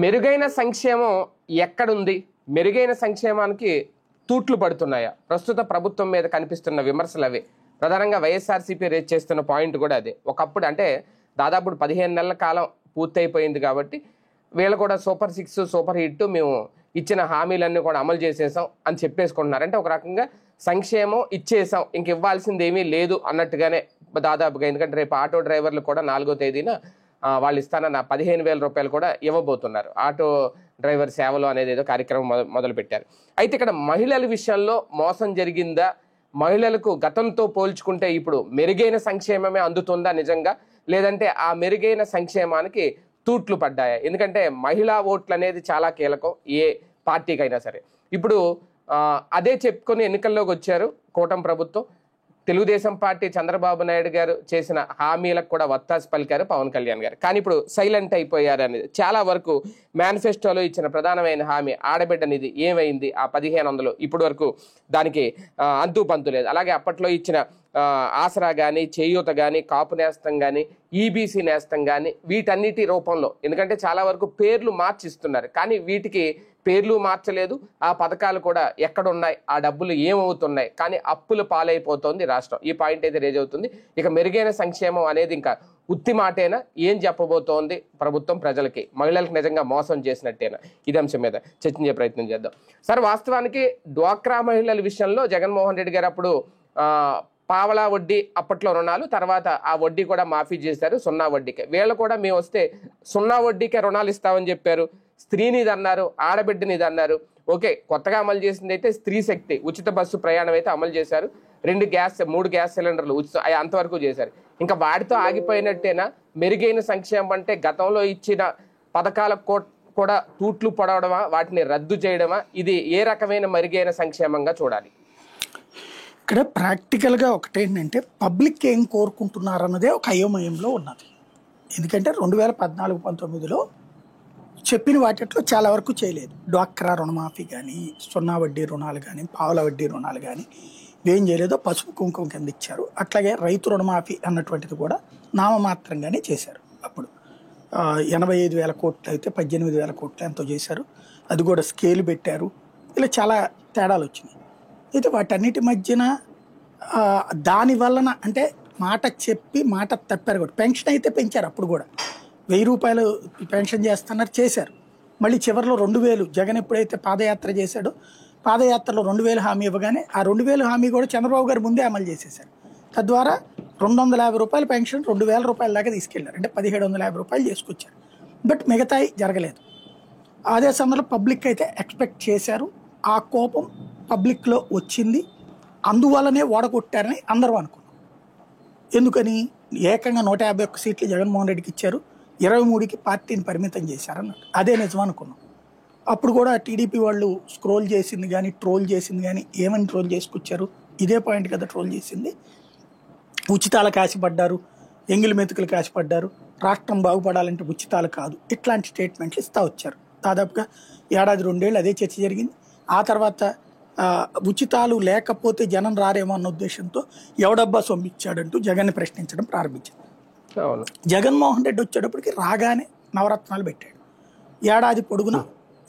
మెరుగైన సంక్షేమం ఎక్కడుంది? మెరుగైన సంక్షేమానికి తూట్లు పడుతున్నాయా? ప్రస్తుత ప్రభుత్వం మీద కనిపిస్తున్న విమర్శలు అవే. ప్రధానంగా వైఎస్ఆర్సీపీ రేజ్ చేస్తున్న పాయింట్ కూడా అదే. ఒకప్పుడు అంటే దాదాపు 15 నెలల కాలం పూర్తయిపోయింది కాబట్టి వీళ్ళు కూడా సూపర్ 6 సూపర్ హిట్, మేము ఇచ్చిన హామీలన్నీ కూడా అమలు చేసేసాం అని చెప్పేసుకుంటున్నారు. అంటే ఒక రకంగా సంక్షేమం ఇచ్చేసాం, ఇంక ఇవ్వాల్సింది ఏమీ లేదు అన్నట్టుగానే దాదాపుగా. ఎందుకంటే రేపు ఆటో డ్రైవర్లు కూడా 4వ తేదీన వాళ్ళు ఇస్తానన్న 15,000 రూపాయలు కూడా ఇవ్వబోతున్నారు. ఆటో డ్రైవర్ సేవలు అనేది ఏదో కార్యక్రమం మొదలు పెట్టారు. అయితే ఇక్కడ మహిళల విషయంలో మోసం జరిగిందా? మహిళలకు గతంతో పోల్చుకుంటే ఇప్పుడు మెరుగైన సంక్షేమమే అందుతుందా నిజంగా? లేదంటే ఆ మెరుగైన సంక్షేమానికి తూట్లు పడ్డాయా? ఎందుకంటే మహిళా ఓట్లు అనేది చాలా కీలకం ఏ పార్టీకైనా సరే. ఇప్పుడు అదే చెప్పుకొని ఎన్నికల్లోకి వచ్చారు కూటమి ప్రభుత్వం. తెలుగుదేశం పార్టీ చంద్రబాబు నాయుడు గారు చేసిన హామీలకు కూడా వత్తాసు పలికారు పవన్ కళ్యాణ్ గారు. కానీ ఇప్పుడు సైలెంట్ అయిపోయారు అనేది. చాలా వరకు మేనిఫెస్టోలో ఇచ్చిన ప్రధానమైన హామీ ఆడబిడ్డ నిధి ఏమైంది? ఆ 1500 ఇప్పటి వరకు దానికి అంతు పంతు లేదు. అలాగే అప్పట్లో ఇచ్చిన ఆసరా కానీ, చేయూత కానీ, కాపు నేస్తం కానీ, ఈబీసీ నేస్తం కానీ, వీటన్నిటి రూపంలో, ఎందుకంటే చాలా వరకు పేర్లు మార్చిస్తున్నారు కానీ వీటికి పేర్లు మార్చలేదు. ఆ పథకాలు కూడా ఎక్కడున్నాయి, ఆ డబ్బులు ఏమవుతున్నాయి, కానీ అప్పులు పాలైపోతోంది రాష్ట్రం. ఈ పాయింట్ అయితే రేజ్ అవుతుంది. ఇక మెరుగైన సంక్షేమం అనేది ఇంకా ఉత్తి మాటేనా? ఏం చెప్పబోతోంది ప్రభుత్వం ప్రజలకి? మహిళలకు నిజంగా మోసం చేసినట్టేనా? ఇది అంశం మీద చర్చించే ప్రయత్నం చేద్దాం. సార్, వాస్తవానికి డ్వాక్రా మహిళల విషయంలో జగన్మోహన్ రెడ్డి గారు అప్పుడు పావలా వడ్డీ అప్పట్లో రుణాలు, తర్వాత ఆ వడ్డీ కూడా మాఫీ చేశారు 0 వడ్డీకే. వీళ్ళు కూడా మేము వస్తే 0 వడ్డీకే రుణాలు ఇస్తామని చెప్పారు. స్త్రీనిధి అన్నారు, ఆడబిడ్డనిధి అన్నారు. ఓకే, కొత్తగా అమలు చేసింది అయితే స్త్రీ శక్తి ఉచిత బస్సు ప్రయాణం అయితే అమలు చేశారు. 3 గ్యాస్ సిలిండర్లు ఉచిత, అంతవరకు చేశారు. ఇంకా వాటితో ఆగిపోయినట్టేనా? మెరుగైన సంక్షేమం అంటే గతంలో ఇచ్చిన పథకాలకు కూడా తూట్లు పడవడమా, వాటిని రద్దు చేయడమా? ఇది ఏ రకమైన మెరుగైన సంక్షేమంగా చూడాలి? ఇక్కడ ప్రాక్టికల్గా ఒకటేంటంటే పబ్లిక్ ఏం కోరుకుంటున్నారు అన్నదే ఒక అయోమయంలో ఉన్నది. ఎందుకంటే 2014-19లో చెప్పిన వాటిలో చాలా వరకు చేయలేదు. డ్వాక్రా రుణమాఫీ కానీ, 0 వడ్డీ రుణాలు కానీ, పావుల వడ్డీ రుణాలు కానీ ఏం చేయలేదో పసుపు కుంకుమ కింద ఇచ్చారు. అట్లాగే రైతు రుణమాఫీ అన్నటువంటిది కూడా నామమాత్రంగానే చేశారు. అప్పుడు 85,000 కోట్లు అయితే 18,000 కోట్లు ఎంతో చేశారు. అది కూడా స్కేల్ పెట్టారు. ఇలా చాలా తేడాలు వచ్చినాయి. అయితే వాటన్నిటి మధ్యన దాని వలన అంటే మాట చెప్పి మాట తప్పారు కూడా. పెన్షన్ అయితే పెంచారు. అప్పుడు కూడా 1000 రూపాయలు పెన్షన్ చేశారు. మళ్ళీ చివరిలో 2000 జగన్ ఎప్పుడైతే పాదయాత్ర చేశాడో పాదయాత్రలో 2000 హామీ ఇవ్వగానే ఆ 2000 హామీ కూడా చంద్రబాబు గారు ముందే అమలు చేసేశారు. తద్వారా 250 రూపాయల పెన్షన్ 2000 రూపాయల దాకా తీసుకెళ్లారు. అంటే 1750 రూపాయలు చేసుకొచ్చారు. బట్ మిగతాయి జరగలేదు. అదే సమయంలో పబ్లిక్ అయితే ఎక్స్పెక్ట్ చేశారు. ఆ కోపం పబ్లిక్లో వచ్చింది. అందువల్లనే ఓడగొట్టారని అందరూ అనుకున్నాం. ఎందుకని? ఏకంగా 151 సీట్లు జగన్మోహన్ రెడ్డికి ఇచ్చారు, 23కి పార్టీని పరిమితం చేశారన్నట్టు. అదే నిజం అనుకున్నాం. అప్పుడు కూడా టీడీపీ వాళ్ళు స్క్రోల్ చేసింది కానీ, ట్రోల్ చేసింది కానీ, ఏమని ట్రోల్ చేసుకొచ్చారు? ఇదే పాయింట్ కదా ట్రోల్ చేసింది. ఉచితాలకు ఆశపడ్డారు, ఎంగిలి మెతుకులకు ఆశపడ్డారు, రాష్ట్రం బాగుపడాలంటే ఉచితాలు కాదు, ఇట్లాంటి స్టేట్మెంట్లు ఇస్తూ వచ్చారు. దాదాపుగా 1-2 ఏళ్ళు అదే చర్చ జరిగింది. ఆ తర్వాత ఉచితాలు లేకపోతే జనం రారేమో అన్న ఉద్దేశంతో ఎవడబ్బా సొమ్మిచ్చాడంటూ జగన్ని ప్రశ్నించడం ప్రారంభించింది. జగన్మోహన్ రెడ్డి వచ్చేటప్పటికి రాగానే నవరత్నాలు పెట్టాడు. ఏడాది పొడుగున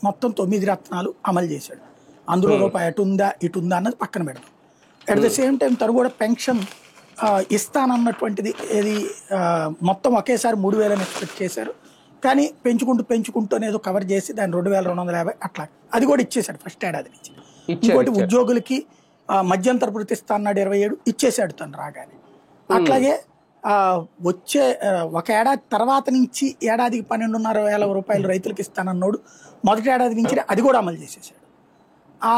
మొత్తం 9 రత్నాలు అమలు చేశాడు. అందులో రూపాయి అటు ఉందా ఇటు ఉందా అన్నది పక్కన పెడతాం. అట్ ద సేమ్ టైం తను కూడా పెన్షన్ ఇస్తానన్నటువంటిది ఏది మొత్తం ఒకేసారి 3,000 ఎక్స్పెక్ట్ చేశారు. కానీ పెంచుకుంటూ అనేది కవర్ చేసి దాన్ని 2,250 అట్లా అది కూడా ఇచ్చేశాడు ఫస్ట్ ఏడాది నుంచి. ఇంకోటి ఉద్యోగులకి మధ్యంతర భృతి ఇస్తా అన్నాడు 27 ఇచ్చేసాడు తను రాగానే. అట్లాగే వచ్చే ఒక ఏడాది తర్వాత నుంచి ఏడాదికి 12,500 రూపాయలు రైతులకు ఇస్తానన్నాడు. మొదటి ఏడాది నుంచి అది కూడా అమలు చేసేసాడు.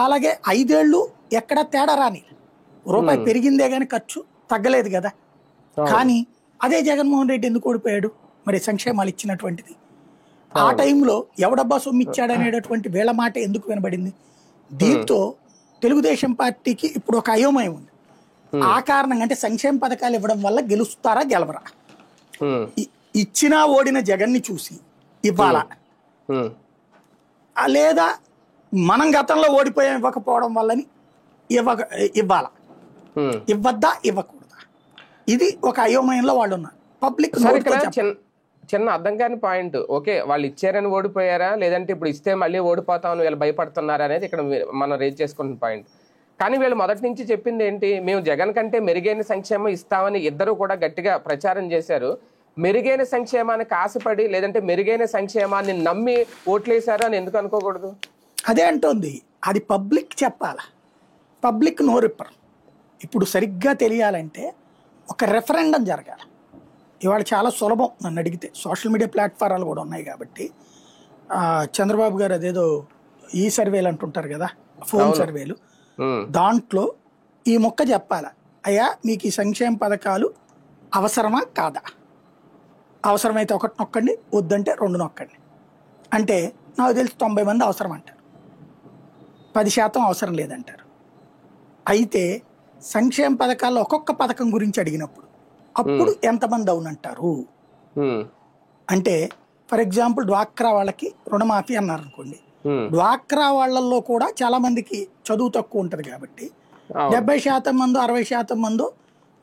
అలాగే 5 ఏళ్ళు ఎక్కడ తేడా రాని, రూపాయి పెరిగిందే కానీ ఖర్చు తగ్గలేదు కదా. కానీ అదే జగన్మోహన్ రెడ్డి ఎందుకు ఓడిపోయాడు? మరి సంక్షేమాలు ఇచ్చినటువంటిది ఆ టైంలో ఎవడబ్బా సొమ్ము ఇచ్చాడనేటటువంటి వీళ్ళ మాట ఎందుకు వినబడింది? దీంతో తెలుగుదేశం పార్టీకి ఇప్పుడు ఒక అయోమయం ఉంది. ఆ కారణంగా అంటే సంక్షేమ పథకాలు ఇవ్వడం వల్ల గెలుస్తారా గెలవరా, ఇచ్చినా ఓడిన జగన్ని చూసి ఇవ్వాలా, లేదా మనం గతంలో ఓడిపోయాం ఇవ్వకపోవడం వల్లని ఇవ్వాలా, ఇవ్వద్దా ఇవ్వకూడదా, ఇది ఒక అయోమయంలో వాళ్ళు ఉన్నారు. పబ్లిక్ చిన్న అర్థం కాని పాయింట్. ఓకే, వాళ్ళు ఇచ్చారని ఓడిపోయారా, లేదంటే ఇప్పుడు ఇస్తే మళ్ళీ ఓడిపోతామని వీళ్ళు భయపడుతున్నారా అనేది ఇక్కడ మనం రేజ్ చేసుకుంటున్న పాయింట్. కానీ వీళ్ళు మొదటి నుంచి చెప్పింది ఏంటి, మేము జగన్ కంటే మెరుగైన సంక్షేమం ఇస్తామని ఇద్దరు కూడా గట్టిగా ప్రచారం చేశారు. మెరుగైన సంక్షేమానికి ఆశపడి లేదంటే మెరుగైన సంక్షేమాన్ని నమ్మి ఓట్లేశారు అని ఎందుకు అనుకోకూడదు? అదే అంటోంది, అది పబ్లిక్ చెప్పాలా, పబ్లిక్ నోరిప్పరు. ఇప్పుడు సరిగ్గా తెలియాలంటే ఒక రెఫరెండం జరగాలి. ఇవాళ చాలా సులభం నన్ను అడిగితే, సోషల్ మీడియా ప్లాట్ఫారాలు కూడా ఉన్నాయి కాబట్టి. చంద్రబాబు గారు అదేదో ఈ సర్వేలు అంటుంటారు కదా, ఫోన్ సర్వేలు, దాంట్లో ఈ మొక్క చెప్పాలా, అయ్యా మీకు ఈ సంక్షేమ పథకాలు అవసరమా కాదా, అవసరమైతే ఒకటి నొక్కండి, వద్దంటే రెండు నొక్కండి. అంటే నాకు తెలిసి 90 మంది అవసరం అంటారు, 10% అవసరం లేదంటారు. అయితే సంక్షేమ పథకాల్లో ఒక్కొక్క పథకం గురించి అడిగినప్పుడు అప్పుడు ఎంతమంది అవునంటారు అంటే, ఫర్ ఎగ్జాంపుల్ డ్వాక్రా వాళ్ళకి రుణమాఫీ అన్నారు అనుకోండి, డ్వాక్రా వాళ్ళల్లో కూడా చాలా మందికి చదువు తక్కువ ఉంటుంది కాబట్టి 70% మందో 60% మందో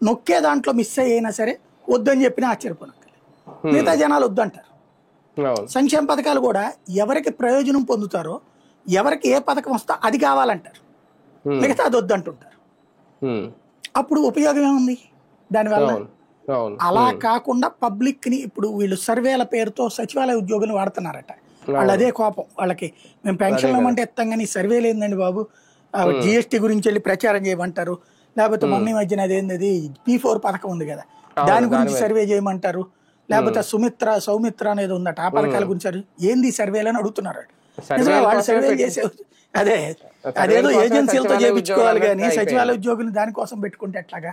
నొక్కే దాంట్లో మిస్ అయినా సరే వద్దని చెప్పినా ఆశ్చర్యపోనక్కర్లేదు. మిగతా జనాలు వద్దంటారు. సంక్షేమ పథకాలు కూడా ఎవరికి ప్రయోజనం పొందుతారో, ఎవరికి ఏ పథకం వస్తా అది కావాలంటారు, మిగతా అది వద్దంటుంటారు. అప్పుడు ఉపయోగం ఏముంది దానివల్ల? అలా కాకుండా పబ్లిక్ ని ఇప్పుడు వీళ్ళు సర్వేల పేరుతో సచివాలయ ఉద్యోగులు వాడుతున్నారట. వాళ్ళు అదే కోపం వాళ్ళకి, మేము పెన్షన్ ఇవ్వమంటే ఇస్తాం కానీ సర్వేలు ఏందండి బాబు, జిఎస్టీ గురించి వెళ్ళి ప్రచారం చేయమంటారు, లేకపోతే మొన్న మధ్యన అదేంది P4 పథకం ఉంది కదా దాని గురించి సర్వే చేయమంటారు, లేకపోతే సౌమిత్ర అనేది ఉందట ఆ పథకాల గురించి ఏంది సర్వేలు అని అడుగుతున్నారు. వాళ్ళు సర్వేలు చేసే అదేదో ఏజెన్సీలతో చేయించుకోవాలి కానీ సచివాలయ ఉద్యోగులు దానికోసం పెట్టుకుంటే ఎట్లాగా?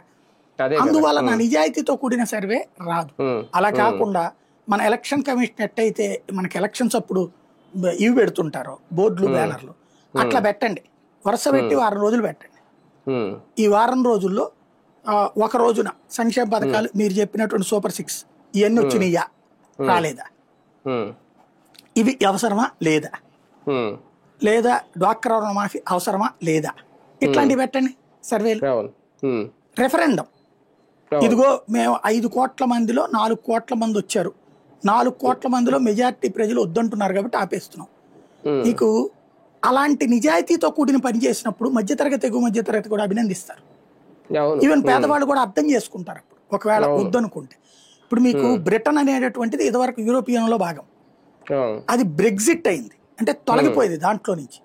అందువల్ల నా నిజాయితీతో కూడిన సర్వే రాదు. అలా కాకుండా మన ఎలక్షన్ కమిషన్ ఎట్టయితే మనకి ఎలక్షన్స్ అప్పుడు ఇవి పెడుతుంటారో బోర్డులు బ్యానర్లు, అట్లా పెట్టండి, వరుస పెట్టి వారం రోజులు పెట్టండి. ఈ వారం రోజుల్లో ఒక రోజున సంక్షేమ పథకాలు మీరు చెప్పినటువంటి సూపర్ 6 ఇవన్నీ వచ్చినాయా రాలేదా, ఇవి అవసరమా లేదా, లేదా డ్వాక్రా రుణమాఫీ అవసరమా లేదా, ఇట్లాంటివి పెట్టండి సర్వేలు. రెఫరెండం, ఇదిగో మేము 5 కోట్ల మందిలో 4 కోట్ల మంది వచ్చారు, 4 కోట్ల మందిలో మెజారిటీ ప్రజలు వద్దంటున్నారు కాబట్టి ఆపేస్తున్నాం. నీకు అలాంటి నిజాయితీతో కూడిన పని చేసినప్పుడు మధ్యతరగతి ఎగువ మధ్యతరగతి కూడా అభినందిస్తారు. ఈవెన్ పేదవాళ్ళు కూడా అర్థం చేసుకుంటారు అప్పుడు ఒకవేళ వద్దనుకుంటే. ఇప్పుడు మీకు బ్రిటన్ అనేటటువంటిది ఇదివరకు యూరోపియన్ లో భాగం, అది బ్రెగ్జిట్ అయింది అంటే తొలగిపోయింది దాంట్లో నుంచి.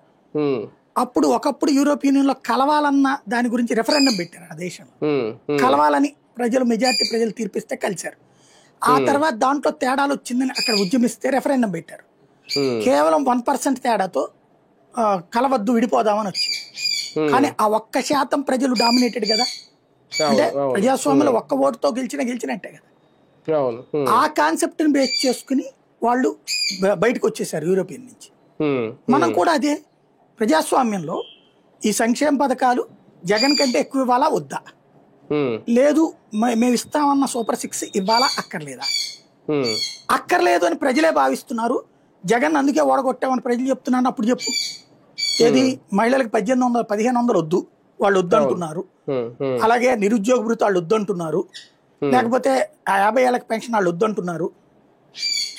అప్పుడు ఒకప్పుడు యూరోపియన్ లో కలవాలన్న దాని గురించి రెఫరెండం పెట్టారు ఆ దేశంలో, కలవాలని మెజారిటీ ప్రజలు తీర్పిస్తే కలిశారు. ఆ తర్వాత దాంట్లో తేడాలు వచ్చిందని అక్కడ ఉద్యమిస్తే రెఫరెండం పెట్టారు. కేవలం 1% తేడాతో కలవద్దు విడిపోదామని వచ్చింది. కానీ ఆ 1% ప్రజలు డామినేటెడ్ కదా, అంటే ప్రజాస్వామ్యంలో ఒక్క ఓటుతో గెలిచినట్టే కదా. ఆ కాన్సెప్ట్ ని బేస్ చేసుకుని వాళ్ళు బయటకు వచ్చేసారు యూరోపియన్ నుంచి. మనం కూడా అదే ప్రజాస్వామ్యంలో ఈ సంక్షేమ పథకాలు జగన్ కంటే ఎక్కువ ఇవ్వాలా వద్దా, లేదు మేము ఇస్తామన్న సూపర్ 6 ఇవ్వాలా అక్కర్లేదా, అక్కర్లేదు అని ప్రజలే భావిస్తున్నారు. జగన్ అందుకే ఓడగొట్టామని ప్రజలు చెప్తున్నాను. అప్పుడు చెప్పు, ఏది మహిళలకు 1800 1500 వద్దు వాళ్ళు వద్దంటున్నారు, అలాగే నిరుద్యోగ భృతి వాళ్ళు వద్దంటున్నారు, లేకపోతే 50 ఏళ్ళకి పెన్షన్ వాళ్ళు వద్దంటున్నారు,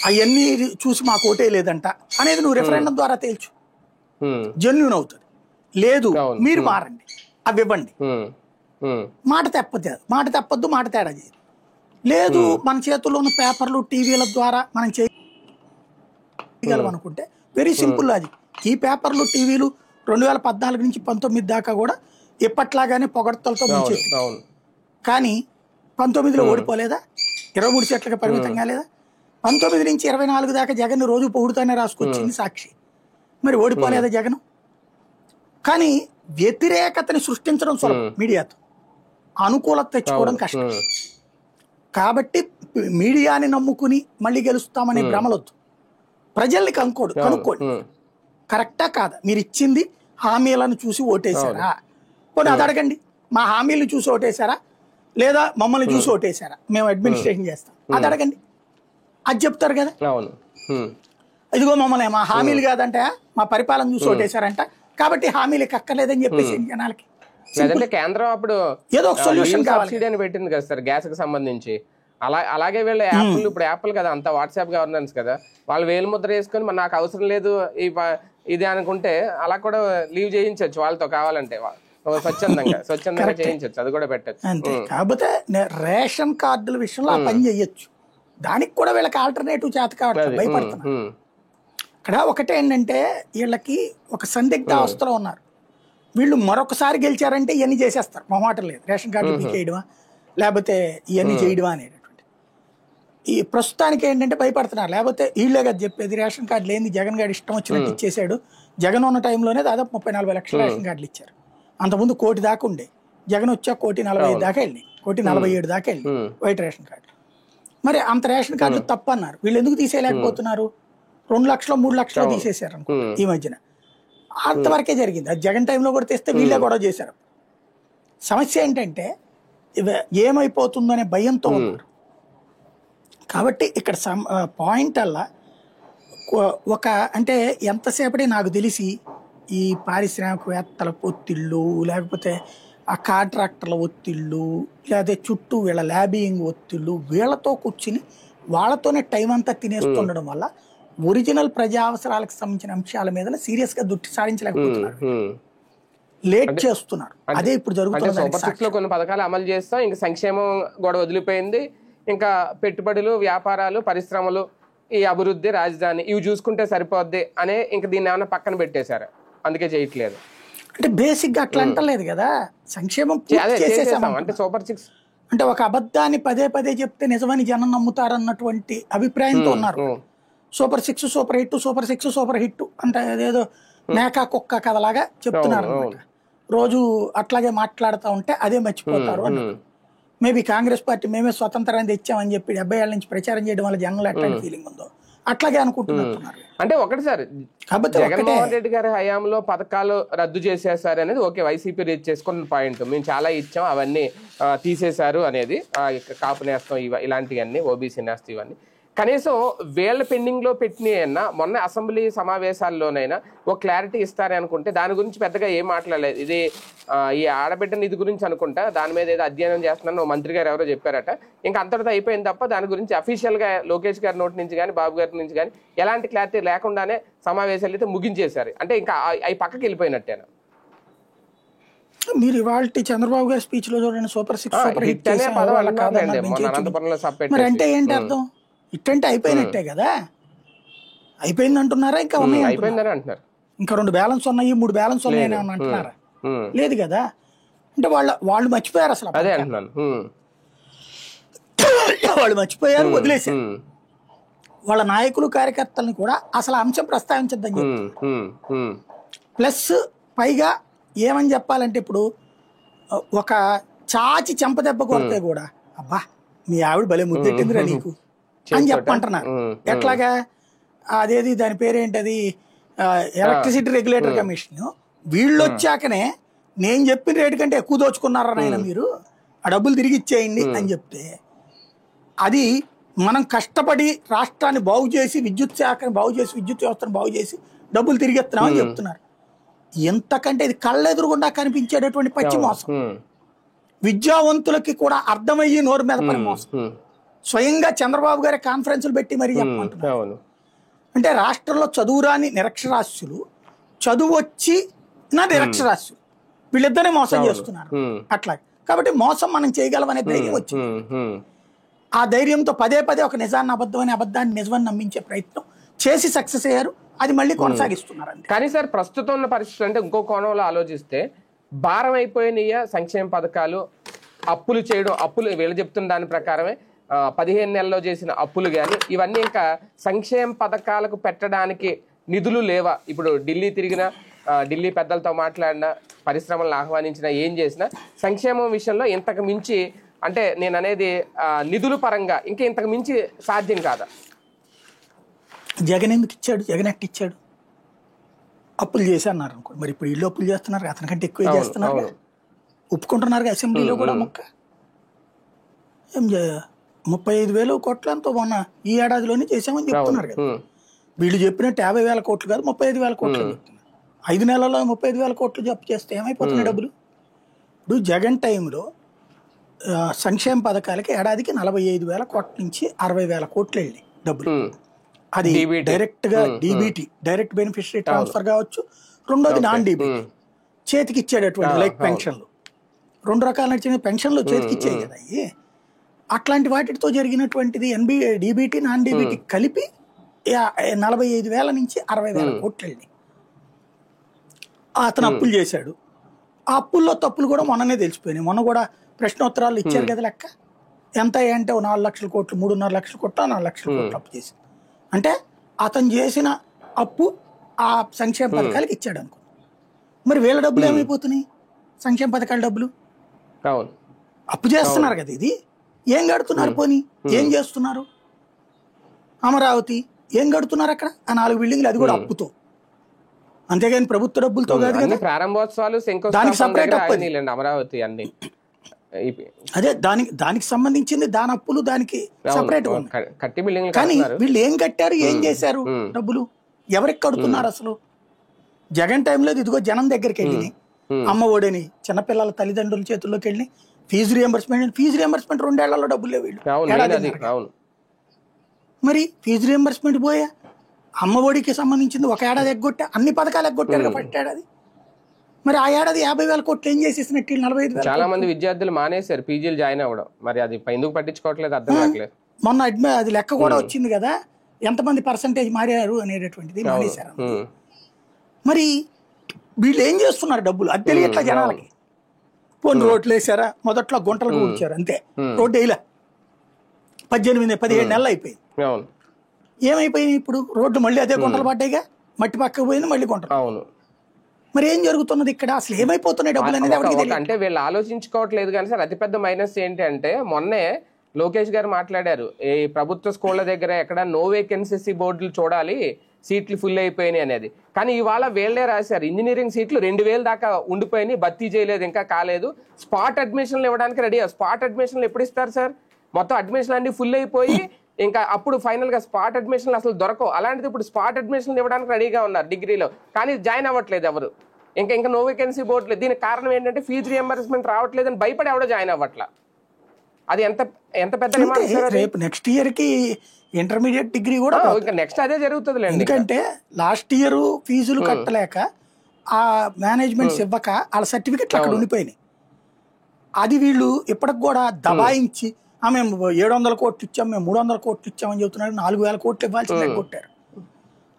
అవన్నీ చూసి మాకు ఓటే లేదంట అనేది నువ్వు రెఫరెండం ద్వారా తేల్చు, జెన్యూన్ అవుతుంది. లేదు మీరు మారండి అవి ఇవ్వండి, మాట తప్పద్దు, మాట తేడా చేయదు. లేదు మన చేతుల్లో ఉన్న పేపర్లు టీవీల ద్వారా మనం చేయగలం అనుకుంటే వెరీ సింపుల్. అది ఈ పేపర్లు టీవీలు 2014 నుంచి 19 దాకా కూడా ఎప్పట్లాగానే పొగడ్తలతో ముంచేది. కానీ 19లో ఓడిపోలేదా, 23 సీట్లకు పరిమితం కాలేదా, 19 నుంచి 24 దాకా జగన్ రోజు పొగుడుతానే రాసుకొచ్చింది సాక్షి. మరి ఓడిపోలేదా జగన్? కానీ వ్యతిరేకతని సృష్టించడం సులభం, మీడియాతో అనుకూలత తెచ్చుకోవడం కష్టం. కాబట్టి మీడియాని నమ్ముకుని మళ్ళీ గెలుస్తామనే భ్రమలొద్దు, ప్రజల్ని కనుక్కోండి కరెక్టా కాదా, మీరు ఇచ్చింది హామీలను చూసి ఓటేశారా, కొన్ని అది అడగండి, మా హామీలను చూసి ఓటేశారా లేదా మమ్మల్ని చూసి ఓటేశారా, మేము అడ్మినిస్ట్రేషన్ చేస్తాం అది అడగండి, అది చెప్తారు కదా. ఇదిగో మమ్మల్ని మా హామీలు కాదంటే మా పరిపాలన చూసి ఓటేశారంట కాబట్టి హామీలు అక్కర్లేదని చెప్పేసి జనాలకి కేంద్రం అప్పుడు ఏదో ఒక సొల్యూషన్ సబ్సిడీ అని పెట్టింది కదా సార్ గ్యాస్ కి సంబంధించి. అలాగే వీళ్ళు యాప్లు, ఇప్పుడు యాప్లు కదా అంత వాట్సాప్ గవర్నెన్స్ కదా, వాళ్ళు వేలు ముద్ర వేసుకొని మరి నాకు అవసరం లేదు ఇది అనుకుంటే అలా కూడా లీవ్ చేయించవచ్చు వాళ్ళతో కావాలంటే, స్వచ్ఛందంగా చేయించవచ్చు, అది కూడా పెట్టచ్చు. అంతే. కాకపోతే రేషన్ కార్డుల విషయంలో ఆ పని చేయొచ్చు, దానికి కూడా వీళ్ళకి ఆల్టర్నేటివ్ చేత కావట్లేదు, భయపడుతున్నారు. ఇక్కడ ఒకటేంటంటే వీళ్ళకి ఒక సందిగ్ధ అవస్థలో ఉన్నారు. వీళ్ళు మరొకసారి గెలిచారంటే ఇవన్నీ చేసేస్తారు, మొహమాటం లేదు, రేషన్ కార్డు చేయడమా లేకపోతే ఇవన్నీ చేయడమా అనేటటువంటి. ఈ ప్రస్తుతానికి ఏంటంటే భయపడుతున్నారు, లేకపోతే వీళ్ళే కదా చెప్పేది రేషన్ కార్డు లేని జగన్ గారు ఇష్టం వచ్చినట్టు ఇచ్చేసాడు. జగన్ ఉన్న టైంలోనే దాదాపు 34 లక్షల రేషన్ కార్డులు ఇచ్చారు. అంతకుముందు 1 కోటి దాకా ఉండే, జగన్ వచ్చా 1,45,00,000 దాకా వెళ్ళి, 1,47,00,000 దాకా వెళ్ళి వైట్ రేషన్ కార్డు. మరి అంత రేషన్ కార్డులు తప్పు అన్నారు, వీళ్ళు ఎందుకు తీసేయలేకపోతున్నారు? 2 లక్షలు 3 లక్షలు తీసేశారు అనుకో ఈ మధ్యన, అంతవరకే జరిగింది. అది జగన్ టైంలో కూడా తెస్తే వీళ్ళే గొడవ చేశారు. సమస్య ఏంటంటే ఏమైపోతుందో అనే భయంతో ఉన్నారు. కాబట్టి ఇక్కడ పాయింట్ అలా ఒక అంటే ఎంతసేపటి నాకు తెలిసి ఈ పారిశ్రామికవేత్తల ఒత్తిళ్ళు, లేకపోతే ఆ కాంట్రాక్టర్ల ఒత్తిళ్ళు, లేకపోతే చుట్టూ వీళ్ళ ల్యాబింగ్ ఒత్తిళ్ళు, వీళ్ళతో కూర్చుని వాళ్ళతోనే టైం అంతా తినేస్తుండడం వల్ల ఒరిజినల్ ప్రజా అవసరాలకు సంబంధించిన అంశాల మీద సీరియస్ గా దృష్టి సారించలేకపోతున్నారు, లేట్ చేస్తున్నారు. అదే ఇప్పుడు జరుగుతుంది. కొన్ని పథకాలు అమలు చేస్తాం, ఇంకా సంక్షేమం కూడా వదిలిపోయింది, ఇంకా పెట్టుబడులు, వ్యాపారాలు, పరిశ్రమలు, ఈ అభివృద్ధి, రాజధాని ఇవి చూసుకుంటే సరిపోద్ది అనే ఇంకా దీన్ని ఏమైనా పక్కన పెట్టేశారు, అందుకే చేయట్లేదు. అంటే బేసిక్ గా అట్లా అంటలేదు కదా, సంక్షేమం అంటే సూపర్ 6 అంటే ఒక అబద్ధాన్ని పదే పదే చెప్తే నిజమని జనం నమ్ముతారన్నటువంటి అభిప్రాయంతో ఉన్నారు. Super 6, super hit, super 6, super hit అంటే అదేదో మేక కుక్క కథలాగా చెప్తున్నారు అనమాట. రోజు అట్లాగే మాట్లాడుతూ ఉంటే అదే మర్చిపోతారు అన్నారు. మేబీ కాంగ్రెస్ పార్టీ మేమే స్వతంత్రాన్ని తెచ్చామని చెప్పి 70 ఏళ్ల నుంచి ప్రచారం చేయడం వల్ల జనంలో ఎట్లాంటి ఫీలింగ్ ఉందో అట్లాగే అనుకుంటున్నారు. అంటే ఒకటి సార్, జగన్మోహన్ రెడ్డి గారి హయాంలో పథకాలు రద్దు చేసేసారు అనేది ఓకే, వైసీపీ రీచ్ చేసుకున్న పాయింట్, మేము చాలా ఇచ్చాం అవన్నీ తీసేశారు అనేది, కాపు నేస్తం ఇలాంటివన్నీ, ఓబీసీ నేస్తం ఇవన్నీ కనీసం వీళ్ళ పెండింగ్ లో పెట్టిన మొన్న అసెంబ్లీ సమావేశాల్లోనైనా ఒక క్లారిటీ ఇస్తారని అనుకుంటే దాని గురించి పెద్దగా ఏం మాట్లాడలేదు. ఇది ఈ ఆడబిడ్డ నిధి గురించి అనుకుంటా, దాని మీద ఏదో అధ్యయనం చేస్తున్నాను మంత్రి గారు ఎవరో చెప్పారట, ఇంకా అంతటితో అయిపోయింది తప్ప దాని గురించి అఫీషియల్ గా లోకేష్ గారి నోటి నుంచి కానీ బాబు గారి నుంచి కానీ ఎలాంటి క్లారిటీ లేకుండానే సమావేశాలు అయితే ముగించేశారు. అంటే ఇంకా అవి పక్కకి వెళ్ళిపోయినట్టేనా? మీరు ఇవాళ చంద్రబాబు గారి స్పీచ్ లో చూడండి, సూపర్ 6 సూపర్ హిట్ అనే పదం అనంతపురంలో మరి అంటే ఏంటి అర్థం? ఇట్టంటే అయిపోయినట్టే కదా, అయిపోయింది అంటున్నారా? ఇంకా ఉన్నాయి అంటున్నారు, ఇంకా 2 బ్యాలెన్స్ ఉన్నాయి, 3 బ్యాలెన్స్ ఉన్నాయి అంటున్నారా? లేదు కదా. అంటే వాళ్ళు మర్చిపోయారు అసలు, అదే అంటున్నాను, వాళ్ళు మర్చిపోయారు, వదిలేశారు. వాళ్ళ నాయకులు కార్యకర్తలను కూడా అసలు అంశం ప్రస్తావించద్దని చెప్పి, ప్లస్ పైగా ఏమని చెప్పాలంటే ఇప్పుడు ఒక చాచి చెంపదెబ్బ కొడితే కూడా అబ్బా మీ ఆవిడ భలే ముద్దెట్టిందిరా నీకు అని చెప్పంటున్నారు. ఎట్లాగా అదేది దాని పేరేంటది, ఎలక్ట్రిసిటీ రెగ్యులేటర్ కమిషన్, వీళ్ళు వచ్చాకనే నేను చెప్పిన రేటు కంటే ఎక్కువ దోచుకున్నారా నాయన మీరు, ఆ డబ్బులు తిరిగి ఇచ్చేయండి అని చెప్తే, అది మనం కష్టపడి రాష్ట్రాన్ని బాగు చేసి విద్యుత్ శాఖని బాగు చేసి విద్యుత్ వ్యవస్థను బాగు చేసి డబ్బులు తిరిగి ఇస్తున్నామని చెప్తున్నారు. ఎంతకంటే ఇది కళ్ళెదురుగుండా కనిపించేటటువంటి పచ్చి మోసం, విద్యావంతులకి కూడా అర్థమయ్యి నోరు మీద పని మోసం. స్వయంగా చంద్రబాబు గారి కాన్ఫరెన్సులు పెట్టి మరీ చెప్పమంటున్నారు. అంటే రాష్ట్రంలో చదువురాని నిరక్షరాస్యులు, చదువు వచ్చి నా నిరక్షరాస్యులు, వీళ్ళిద్దరే మోసం చేస్తున్నారు అట్లా. కాబట్టి మోసం మనం చేయగలం అనే ధైర్యం వచ్చింది. ఆ ధైర్యంతో పదే పదే ఒక నిజాన్ని అబద్ధమని, అబద్ధాన్ని నిజమని నమ్మించే ప్రయత్నం చేసి సక్సెస్ అయ్యారు. అది మళ్ళీ కొనసాగిస్తున్నారు. కానీ సార్ ప్రస్తుతం ఉన్న పరిస్థితులు అంటే ఇంకో కోణంలో ఆలోచిస్తే భారం అయిపోయినాయ సంక్షేమ పథకాలు, అప్పులు చేయడం, అప్పులు వీళ్ళు చెప్తున్న దాని ప్రకారమే 15 నెలల్లో చేసిన అప్పులు కానీ ఇవన్నీ ఇంకా సంక్షేమ పథకాలకు పెట్టడానికి నిధులు లేవా? ఇప్పుడు ఢిల్లీ తిరిగిన, ఢిల్లీ పెద్దలతో మాట్లాడినా, పరిశ్రమలను ఆహ్వానించినా, ఏం చేసినా సంక్షేమం విషయంలో ఇంతకు మించి, అంటే నేను అనేది నిధుల పరంగా ఇంకా ఇంతకు మించి సాధ్యం కాదా? జగన్ ఎందుకు ఇచ్చాడు? జగన్ ఎట్ట ఇచ్చాడు? అప్పులు చేసి అన్నారు అనుకో, మరి ఇప్పుడు ఇల్లు అప్పులు చేస్తున్నారు, అతనికంటే ఎక్కువ చేస్తున్నారు, ఒప్పుకుంటున్నారు అసెంబ్లీలో కూడా. మొక్క 35,000 కోట్లు ఎంతో మొన్న ఈ ఏడాదిలోనే చేసామని చెప్తున్నారు కదా. వీళ్ళు చెప్పినట్టు 50,000 కోట్లు కాదు, 35,000 కోట్లు చెప్తున్నారు. 5 నెలల్లో 35,000 కోట్లు జప్తు చేస్తే ఏమైపోతున్నాయి డబ్బులు? ఇప్పుడు జగన్ టైంలో సంక్షేమ పథకాలకి ఏడాదికి 45,000 కోట్ల నుంచి 60,000 కోట్లు వెళ్ళి డబ్బులు. అది డైరెక్ట్ గా డీబీటీ, డైరెక్ట్ బెనిఫిషరీ ట్రాన్స్ఫర్ కావచ్చు. రెండోది నాన్ డీబీటీ, చేతికి ఇచ్చేటటువంటి లైక్ పెన్షన్లు. 2 రకాల నడిచిన పెన్షన్లు చేతికి ఇచ్చేవి కదా అవి. అట్లాంటి వాటితో జరిగినటువంటిది డీబీటీ నాన్ డీబీటీ కలిపి 45,000 నుంచి 60,000 కోట్లు వెళ్ళి అతను అప్పులు చేశాడు. ఆ అప్పుల్లో తప్పులు కూడా మొన్ననే తెలిసిపోయినాయి. మొన్న కూడా ప్రశ్నోత్తరాలు ఇచ్చారు కదా లెక్క. ఎంత అంటే 4 లక్షల కోట్లు, 3.5 లక్షల కోట్లు, 4 లక్షల కోట్లు అప్పు చేసి, అంటే అతను చేసిన అప్పు ఆ సంక్షేమ పథకాలకి ఇచ్చాడు అనుకో. మరి వీళ్ళ డబ్బులు ఏమైపోతున్నాయి? సంక్షేమ పథకాల డబ్బులు అప్పు చేస్తున్నారు కదా. ఇది ఏం కడుతున్నారు? పోనీ ఏం చేస్తున్నారు? అమరావతి ఏం కడుతున్నారు అక్కడ? ఆ 4 బిల్డింగ్లు, అది కూడా అప్పుతో. అంతేగాని ప్రభుత్వ డబ్బులతో కాదు కదా. ప్రారంభోత్సవాలు దానికి సపరేట్ అప్పు. అమరావతి అన్ని అదే దానికి సంబంధించింది, దాని అప్పులు దానికి సపరేట్. కానీ వీళ్ళు ఏం కట్టారు, ఏం చేశారు? డబ్బులు ఎవరికి కడుతున్నారు అసలు? జగన్ టైంలో ఇదిగో జనం దగ్గరికి వెళ్ళినాయి. అమ్మ ఒడని చిన్నపిల్లల తల్లిదండ్రుల చేతుల్లోకి వెళ్ళి ఫీజు రియంబర్స్మెంట్ 2 ఏళ్లలో డబ్బులు లేవు వీళ్ళు. మరి ఫీజు రియంబర్స్మెంట్ పోయా, అమ్మ ఒడికి సంబంధించింది 1 ఏడాది ఎగ్గొట్టా, అన్ని పథకాలు ఎగ్గొట్టారు ఫస్ట్ ఏడాది. మరి ఆ ఏడాది 50,000 కోట్లు ఏం చేసేసినట్టు? 45,000. చాలా మంది విద్యార్థులు మానేశారు పీజీలు జాయిన్ అవ్వడం. మరి అది ఎందుకు పట్టించుకోవట్లేదు అర్థం కావట్లేదు. మొన్న అది లెక్క కూడా వచ్చింది కదా, ఎంతమంది పర్సంటేజ్ మారారు అనేటటువంటిది. మానేశారు. మరి వీళ్ళు ఏం చేస్తున్నారు? డబ్బులు అది తెలియట్లా జనాలకి. పోనీ రోడ్లు వేసారా? మొదట్లో గుంటలు కూర్చారు అంతే. రోడ్డు వేయలే. 18-17 నెలలు అయిపోయింది. ఏమైపోయినాయి ఇప్పుడు? రోడ్లు మళ్ళీ అదే గుంటలు పడ్డాయిగా, మట్టి పక్కకు పోయింది, మళ్ళీ గుంటలు. అవును. మరి ఏం జరుగుతున్నది ఇక్కడ? అసలు ఏమైపోతున్నాయి డబ్బులు అనేది ఎవరికి తెలియదు. అంటే వీళ్ళు ఆలోచించుకోవట్లేదు. కానీ సార్ అతిపెద్ద మైనస్ ఏంటి అంటే, మొన్నే లోకేష్ గారు మాట్లాడారు, ఈ ప్రభుత్వ స్కూళ్ళ దగ్గర ఎక్కడ నో వేకెన్సీ బోర్డులు చూడాలి, సీట్లు ఫుల్ అయిపోయినాయి అనేది. కానీ ఇవాళ వీళ్ళే రాశారు, ఇంజనీరింగ్ సీట్లు 2,000 దాకా ఉండిపోయినాయి, భర్తీ చేయలేదు, ఇంకా కాలేదు. స్పాట్ అడ్మిషన్లు ఇవ్వడానికి రెడీ. స్పాట్ అడ్మిషన్లు ఎప్పుడు ఇస్తారు సార్? మొత్తం అడ్మిషన్లు అన్ని ఫుల్ అయిపోయి ఇంకా అప్పుడు ఫైనల్ గా స్పాట్ అడ్మిషన్లు అసలు దొరకవు. అలాంటిది ఇప్పుడు స్పాట్ అడ్మిషన్లు ఇవ్వడానికి రెడీగా ఉన్నారు డిగ్రీలో, కానీ జాయిన్ అవ్వట్లేదు ఎవరు. ఇంకా నో వేకెన్సీ బోర్డు లేదు. దీనికి కారణం ఏంటంటే ఫీజు రియంబర్స్మెంట్ రావట్లేదని భయపడి ఎవడో జాయిన్ అవ్వట్లా. అది ఎంత పెద్ద రేపు నెక్స్ట్ ఇయర్ కి ఇంటర్మీడియట్ డిగ్రీ కూడా నెక్స్ట్ అదే జరుగుతుంది. ఎందుకంటే లాస్ట్ ఇయర్ ఫీజులు కట్టలేక ఆ మేనేజ్మెంట్స్ ఇవ్వక వాళ్ళ సర్టిఫికెట్లు అక్కడ ఉండిపోయినాయి. అది వీళ్ళు ఇప్పటికి కూడా దబాయించి మేము 700 కోట్లు ఇచ్చాం, మేము 300 కోట్లు ఇచ్చామని చెబుతున్నారు. 4,000 కోట్లు ఇవ్వాల్సింది ఎగ్గొట్టారు.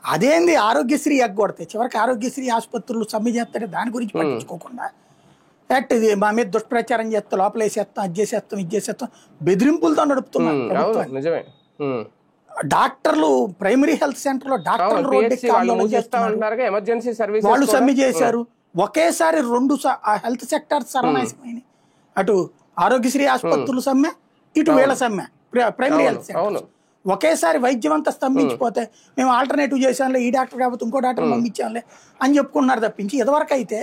అదేంది ఆరోగ్యశ్రీ ఎగ్గొడితే చివరికి ఆరోగ్యశ్రీ ఆసుపత్రులు సమ్మె చేస్తారే దాని గురించి పట్టించుకోకుండా ఇది మా మీద దుష్ప్రచారం చేస్తాం, లోపలేసేస్తాం, అది చేసేస్తాం, ఇది చేసేస్తాం, బెదిరింపులతో నడుపుతున్నారు. డాక్టర్లు ప్రైమరీ హెల్త్ సెంటర్ లో డాక్టర్లు వాళ్ళు సమ్మె చేశారు. ఒకేసారి 2 హెల్త్ సెక్టర్ సర్వనాశమైనాయి. అటు ఆరోగ్యశ్రీ ఆసుపత్రులు సమ్మె, ఇటు వీళ్ళ సమ్మె ప్రైమరీ హెల్త్ సెంటర్. ఒకేసారి వైద్యం అంతా స్తంభించిపోతే మేము ఆల్టర్నేటివ్ చేసాంలే, ఈ డాక్టర్ కాకపోతే ఇంకో డాక్టర్ పంపించాంలే అని చెప్పుకున్నారు తప్పించి ఇదివరకు అయితే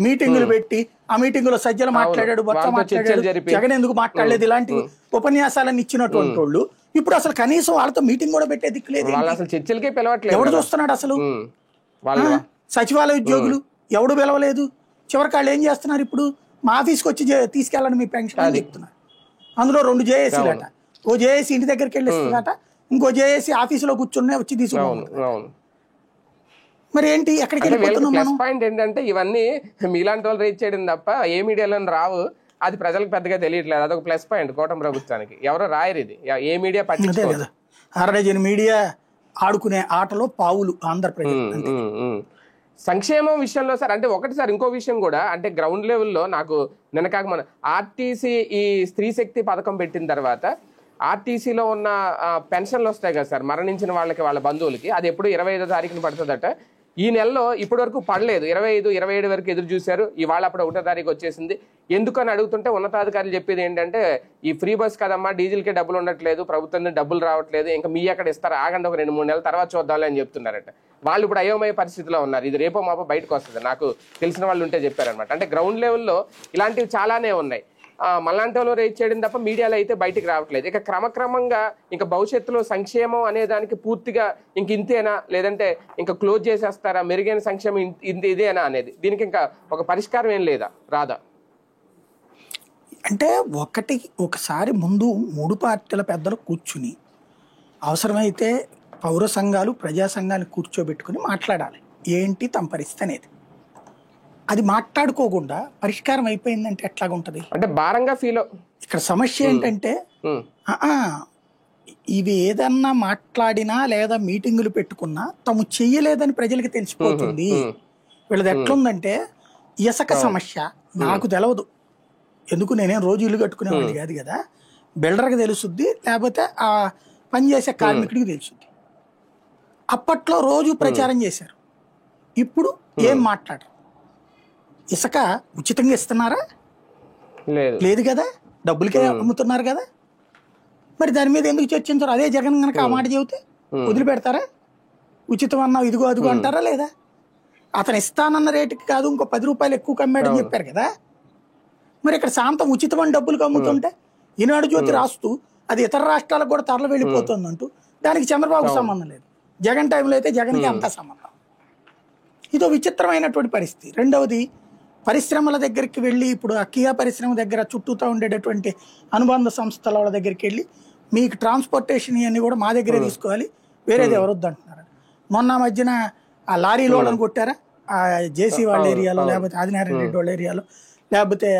మీటింగులు పెట్టి ఆ మీటింగ్ లో సజ్జలు మాట్లాడాడు, బొత్స మాట్లాడాడు, జగన్ ఎందుకు మాట్లాడలేదు, ఇలాంటి ఉపన్యాసాలను ఇచ్చినటువంటి వాళ్ళు ఇప్పుడు అసలు కనీసం వాళ్ళతో మీటింగ్ కూడా పెట్టే దిక్కు లేదు. ఎవడు చూస్తున్నాడు అసలు? సచివాలయ ఉద్యోగులు ఎవడు పిలవలేదు. చివరికి వాళ్ళు ఏం చేస్తున్నారు? ఇప్పుడు మా ఆఫీస్కి వచ్చి తీసుకెళ్ళండి మీ పెన్షన్ అని చెప్తున్నారు. అందులో 2 జేఏసీలట. ఓ జేఏసీ ఇంటి దగ్గరికి వెళ్ళిస్తుందట, ఇంకో జేఏసీ ఆఫీసులో కూర్చునే వచ్చి తీసుకున్నాం. మరి ఏంటి ఎక్కడికి వెళ్ళిపోతున్నాం? పాయింట్ ఏంటంటే ఇవన్నీ మీలాంటి వాళ్ళు రీచ్ చేయడం తప్ప ఏ మీడియాలో రావు. అది ప్రజలకు పెద్దగా తెలియట్లేదు. అదొక ప్లస్ పాయింట్ కూటమి ప్రభుత్వానికి. ఎవరో రాయరు ఇది, ఏ మీడియా పట్టించుకోదు. అరడజన్ మీడియా ఆడుకునే ఆటలో పావులు ఆంధ్రప్రదేశ్. సంక్షేమం విషయంలో సార్ అంటే ఒకటి సార్, ఇంకో విషయం కూడా అంటే గ్రౌండ్ లెవెల్లో నాకు నిన్న కాక మన ఆర్టీసీ ఈ స్త్రీ శక్తి పథకం పెట్టిన తర్వాత ఆర్టీసీలో ఉన్న పెన్షన్లు వస్తాయి కదా సార్, మరణించిన వాళ్ళకి వాళ్ళ బంధువులకి, అది ఎప్పుడు 25వ తారీఖున పడుతుందట. ఈ నెలలో ఇప్పటి వరకు పడలేదు. 25, 27 వరకు ఎదురు చూశారు. ఇవాళ అప్పుడు 1వ తారీఖు వచ్చేసింది. ఎందుకని అడుగుతుంటే ఉన్నతాధికారులు చెప్పేది ఏంటంటే, ఈ ఫ్రీ బస్ కదమ్మా, డీజిల్కే డబ్బులు ఉండట్లేదు, ప్రభుత్వం డబ్బులు రావట్లేదు, ఇంకా మీ ఎక్కడ ఇస్తారు, ఆగండి, ఒక 2-3 నెలల తర్వాత చూద్దాం అని చెప్తున్నారట. వాళ్ళు ఇప్పుడు అయోమయ పరిస్థితిలో ఉన్నారు. ఇది రేపో మాపో బయటకు వస్తుంది. నాకు తెలిసిన వాళ్ళు ఉంటే చెప్పారనమాట. అంటే గ్రౌండ్ లెవెల్లో ఇలాంటివి చాలానే ఉన్నాయి. మళ్ళాంటి వాళ్ళు రేట్ చేయడం తప్ప మీడియాలో అయితే బయటికి రావట్లేదు. ఇక క్రమక్రమంగా ఇంకా భవిష్యత్తులో సంక్షేమం అనే దానికి పూర్తిగా ఇంక ఇంతేనా, లేదంటే ఇంకా క్లోజ్ చేసేస్తారా, మెరుగైన సంక్షేమం ఇదేనా అనేది, దీనికి ఇంకా ఒక పరిష్కారం ఏం లేదా రాదా? అంటే ఒకసారి ముందు 3 పార్టీల పెద్దలు కూర్చుని అవసరమైతే పౌర సంఘాలు ప్రజా సంఘాన్ని కూర్చోబెట్టుకుని మాట్లాడాలి ఏంటి తమ పరిస్థితి అనేది. అది మాట్లాడుకోకుండా పరిష్కారం అయిపోయిందంటే ఎట్లాగుంటది? అంటే భారంగా ఫీల్. ఇక్కడ సమస్య ఏంటంటే ఇవి ఏదన్నా మాట్లాడినా లేదా మీటింగులు పెట్టుకున్నా తాము చెయ్యలేదని ప్రజలకి తెలిసిపోతుంది. వీళ్ళది ఎట్లుందంటే ఇసుక సమస్య నాకు తెలవదు, ఎందుకు నేనేం రోజు ఇల్లు కట్టుకునేవాడిని కాదు కదా, బిల్డర్కి తెలుసుద్ది లేకపోతే ఆ పనిచేసే కార్మికుడికి తెలుసుద్ది. అప్పట్లో రోజు ప్రచారం చేశారు, ఇప్పుడు ఏం మాట్లాడరు. ఇసుక ఉచితంగా ఇస్తున్నారా? లేదు కదా, డబ్బులకే అమ్ముతున్నారు కదా, మరి దాని మీద ఎందుకు చర్చించరు? అదే జగన్ కనుక ఆ మాట చెబితే వదిలిపెడతారా? ఉచితం అన్నావు ఇదిగో అదిగో అంటారా లేదా? అతను ఇస్తానన్న రేటుకి కాదు ఇంకో 10 రూపాయలు ఎక్కువ కమ్మాడని చెప్పారు కదా. మరి ఇక్కడ శాంతం ఉచితం అని డబ్బులకు అమ్ముతుంటే ఈనాడు జ్యోతి రాస్తూ అది ఇతర రాష్ట్రాలకు కూడా తరలి వెళ్ళిపోతుందంటూ దానికి చంద్రబాబుకు సంబంధం లేదు, జగన్ టైంలో అయితే జగన్కి అంతా సంబంధం. ఇదో విచిత్రమైనటువంటి పరిస్థితి. రెండవది పరిశ్రమల దగ్గరికి వెళ్ళి ఇప్పుడు ఆ కియా పరిశ్రమ దగ్గర చుట్టూతో ఉండేటటువంటి అనుబంధ సంస్థల వాళ్ళ దగ్గరికి వెళ్ళి మీకు ట్రాన్స్పోర్టేషన్ ఇవన్నీ కూడా మా దగ్గరే తీసుకోవాలి, వేరేది ఎవరొద్దు అంటున్నారు. మొన్న మధ్యన ఆ లారీ లోడ్లను కొట్టారా ఆ జేసీ వాళ్ళ ఏరియాలో, లేకపోతే ఆదినారాయణ రెడ్డి వాళ్ళ ఏరియాలో, లేకపోతే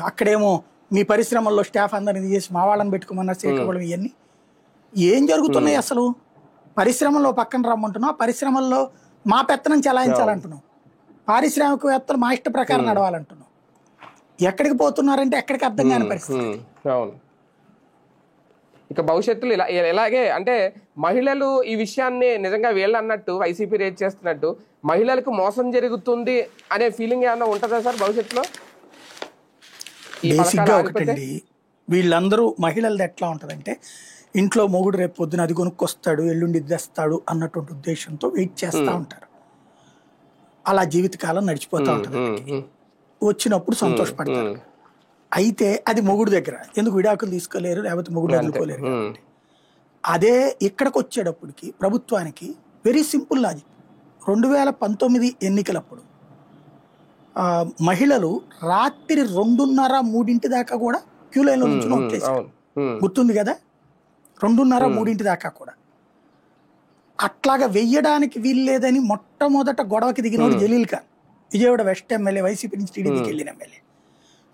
అక్కడేమో మీ పరిశ్రమల్లో స్టాఫ్ అందరినీ చేసి మా వాళ్ళని పెట్టుకోమన్నారు శ్రీకాకుళం. ఇవన్నీ ఏం జరుగుతున్నాయి అసలు? పరిశ్రమల్లో పక్కన రమ్మంటున్నాం, పరిశ్రమల్లో మా పెత్తనం చెలాయించాలంటున్నాం, పారిశ్రామికవేత్తలు మా ఇష్ట ప్రకారం నడవాలంటున్నాం. ఎక్కడికి పోతున్నారంటే ఎక్కడికి అర్థం కాని పరిస్థితి. అవును. ఇక భవిష్యత్తులో ఇలాగే అంటే మహిళలు ఈ విషయాన్ని నిజంగా వీళ్ళు అన్నట్టు వైసీపీ రేట్ చేస్తున్నట్టు మహిళలకు మోసం జరుగుతుంది అనే ఫీలింగ్ ఏమన్నా ఉంటుందా సార్ భవిష్యత్తులో? బేసిక్గా ఒకటండి, వీళ్ళందరూ మహిళలది ఎట్లా ఉంటుందంటే ఇంట్లో మొగుడు రేపు పొద్దున అది కొనుక్కొస్తాడు ఎల్లుండి తెస్తాడు అన్నటువంటి ఉద్దేశంతో వెయిట్ చేస్తూ ఉంటారు. అలా జీవితకాలం నడిచిపోతూ ఉంటుంది. వచ్చినప్పుడు సంతోషపడతారు. అయితే అది మొగుడు దగ్గర ఎందుకు విడాకులు తీసుకోలేరు, లేకపోతే మొగుడు వదులుకోలేరు కాబట్టి. అదే ఇక్కడికి వచ్చేటప్పటికి ప్రభుత్వానికి వెరీ సింపుల్ లాజిక్. 2019 ఎన్నికలప్పుడు మహిళలు రాత్రి 2:30-3 దాకా కూడా క్యూ లైన్లో నుంచి నోట్లేసారు, గుర్తుంది కదా, 2:30-3 దాకా కూడా. అట్లాగా వెయ్యడానికి వీల్లేదని మొట్టమొదట గొడవకి దిగినోడు Jaleel Khan, Vijayawada west MLA, YCP నుంచి టీడీపీకి వెళ్ళిన ఎమ్మెల్యే.